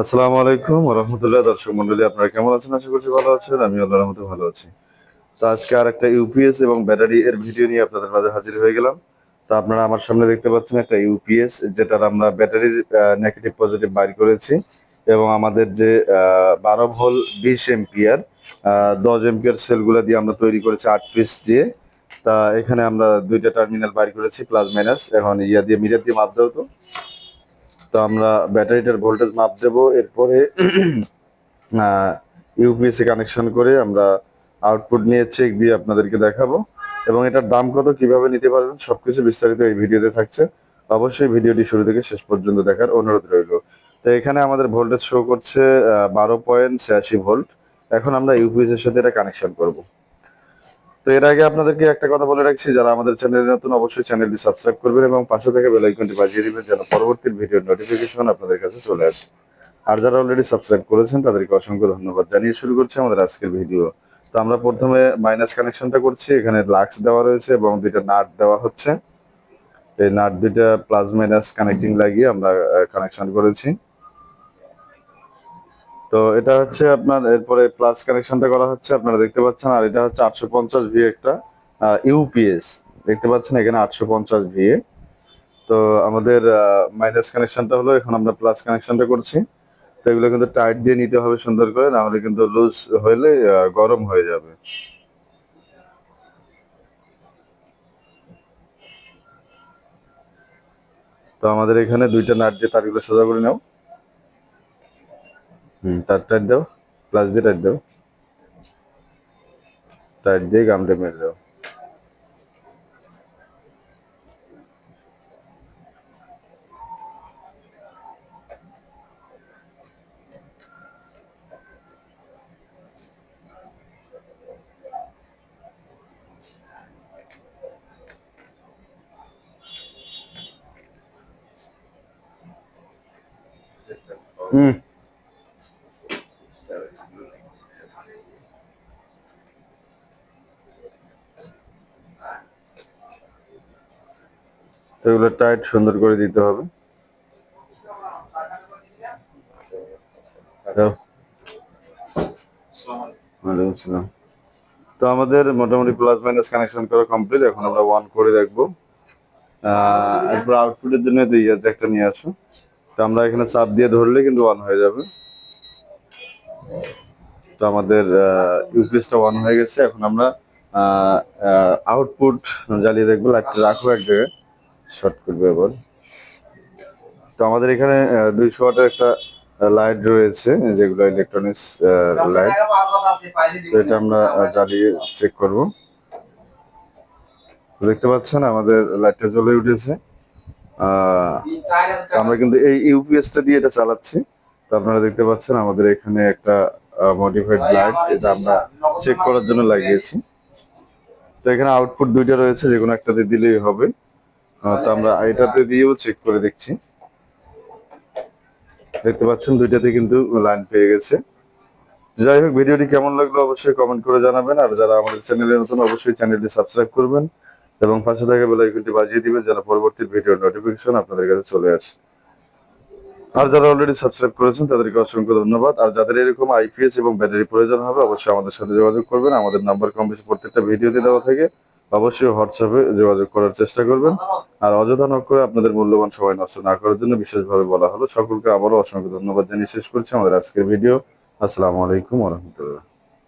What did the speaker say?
আসসালামু আলাইকুম ওয়া রাহমাতুল্লাহ। দর্শক মণ্ডলী, আপনারা কেমন আছেন? আশা করছি ভালো আছেন। আমি আল্লাহর রহমতে ভালো আছি। তো আজকে আরেকটা ইউপিএস এবং ব্যাটারি এর ভিডিও নিয়ে আপনাদের মাঝে হাজির হয়ে গেলাম। তো আপনারা আমার সামনে দেখতে পাচ্ছেন একটা ইউপিএস, যেটার আমরা ব্যাটারির নেগেটিভ পজিটিভ বাইর করেছি, এবং আমাদের যে 12 ভোল্ট 20 এম্পিয়ার 10 এম্পিয়ার সেলগুলো দিয়ে আমরা তৈরি করেছি 8 পিস দিয়ে। তা এখানে আমরা দুইটা টার্মিনাল বাইর করেছি, প্লাস মাইনাস। এখন ইয়া দিয়ে মিটার দিয়ে মাপ দেবো। তো আমরা ব্যাটারিটার ভোল্টেজ মাপ দেবো, এরপরে ইউপিএসসি কানেকশন করে আমরা আউটপুট নিয়ে চেক দিয়ে আপনাদেরকে দেখাবো, এবং এটার দাম কত, কিভাবে নিতে পারবেন, সবকিছু বিস্তারিত এই ভিডিওতে থাকছে। অবশ্যই ভিডিওটি শুরু থেকে শেষ পর্যন্ত দেখার অনুরোধ রইল। তো এখানে আমাদের ভোল্টেজ শো করছে 12.86 ভোল্ট। এখন আমরা ইউপিএস এর সাথে এটা কানেকশন করব। তো এর আগে আপনাদেরকে একটা কথা বলে রাখছি, যারা আমাদের চ্যানেলে নতুন অবশ্যই চ্যানেলটি সাবস্ক্রাইব করবেন এবং পাশে থেকে বেল আইকনটি বাজিয়ে দিবেন, যেন পরবর্তী ভিডিওর নোটিফিকেশন আপনাদের কাছে চলে আসে। আর যারা অলরেডি সাবস্ক্রাইব করেছেন তাদেরকে অসংখ্য ধন্যবাদ জানিয়ে শুরু করছি আমাদের আজকের ভিডিও। তো আমরা প্রথমে মাইনাস কানেকশনটা করছি। এখানে লাক্স দেওয়া রয়েছে এবং দুইটা নাট দেওয়া হচ্ছে। এই নাট দুইটা প্লাস মাইনাস কানেক্টিং লাগিয়ে আমরা কানেকশন করেছি। তো এটা হচ্ছে আপনার, এরপরে প্লাস কানেকশনটা করা হচ্ছে, আপনারা দেখতে পাচ্ছেন। আর এটা হচ্ছে 850 ভি একটা ইউপিএস, দেখতে পাচ্ছেন এখানে 850 ভি। তো আমাদের মাইনাস কানেকশনটা হলো, এখন আমরা প্লাস কানেকশনটা করছি। তো এগুলো কিন্তু টাইট দিয়ে নিতে হবে সুন্দর করে, না হলে কিন্তু লুজ হলে গরম হয়ে যাবে। তো আমাদের এখানে দুইটা নাট দিয়ে তারগুলো সোজা করে নাও। তার টাইট দাও, প্লাস দিয়ে টাইট দাও, টাইট দিয়ে গামটা মেরে দাও। হুম তো এগুলো টাইট সুন্দর করে দিতে হবে। দাও। ওয়ালাইকুম আসসালাম। তো আমাদের মোটামুটি প্লাস মাইনাস কানেকশন করা কমপ্লিট। এখন আমরা অন করে দেখবো। এরপর আউটপুটের জন্য তো একটা নিয়ে আসো। তো আমরা এখানে চাপ দিয়ে ধরলে কিন্তু অন হয়ে যাবে। তো আমাদের ইউপিএসটা অন হয়ে গেছে। এখন আমরা আউটপুট জ্বালিয়ে দেখবো। লাইটটা রাখো এক জায়গায়, শর্ট করবে এবার। তো আমাদের এখানে 200 ওয়াটের একটা লাইট রয়েছে, যেগুলো ইলেকট্রনিক্স লাইট। তো এটা আমরা জ্বালিয়ে চেক করব। দেখতে পাচ্ছেন আমাদের লাইটটা জ্বলে উঠেছে। আমরা কিন্তু এই ইউপিএসটা দিয়ে এটা চালাচ্ছি। তো আপনারা দেখতে পাচ্ছেন আমাদের এখানে একটা মডিফাইড লাইট, এটা আমরা চেক করার জন্য লাগিয়েছি। তো এখানে আউটপুট দুইটা রয়েছে, যে কোনো একটাতে দিলেই হবে। তো আমরা এটাতে দিয়েও চেক করে দেখছি। দেখতে পাচ্ছেন দুইটাতে কিন্তু লাইন পেয়ে গেছে। যাই হোক, ভিডিওটি কেমন লাগলো অবশ্যই কমেন্ট করে জানাবেন। আর যারা আমাদের চ্যানেলে নতুন অবশ্যই চ্যানেলটি সাবস্ক্রাইব করবেন এবং পাশে থাকা বেল আইকনটি বাজিয়ে দিবেন, যেন পরবর্তী ভিডিওর নোটিফিকেশন আপনাদের কাছে চলে আসে। আর যারা অলরেডি সাবস্ক্রাইব করেছেন তাদেরকে অসংখ্য ধন্যবাদ। আর যাদের এরকম আইপিএস এবং ব্যাটারি প্রয়োজন হবে অবশ্যই আমাদের সাথে যোগাযোগ করবেন। আমাদের নাম্বার কম বেশি প্রত্যেকটা ভিডিওতে দেওয়া থাকে। অবশ্যই হোয়াটসঅ্যাপে যোগাযোগ করার চেষ্টা করবেন। আর অযথা নক করে আপনাদের মূল্যবান সময় নষ্ট না করার জন্য বিশেষভাবে বলা হলো। সকলকে আবারও অসংখ্য ধন্যবাদ জানিয়ে শেষ করছি আমাদের আজকের ভিডিও। আসসালামু আলাইকুম ওয়া রাহমাতুল্লাহ।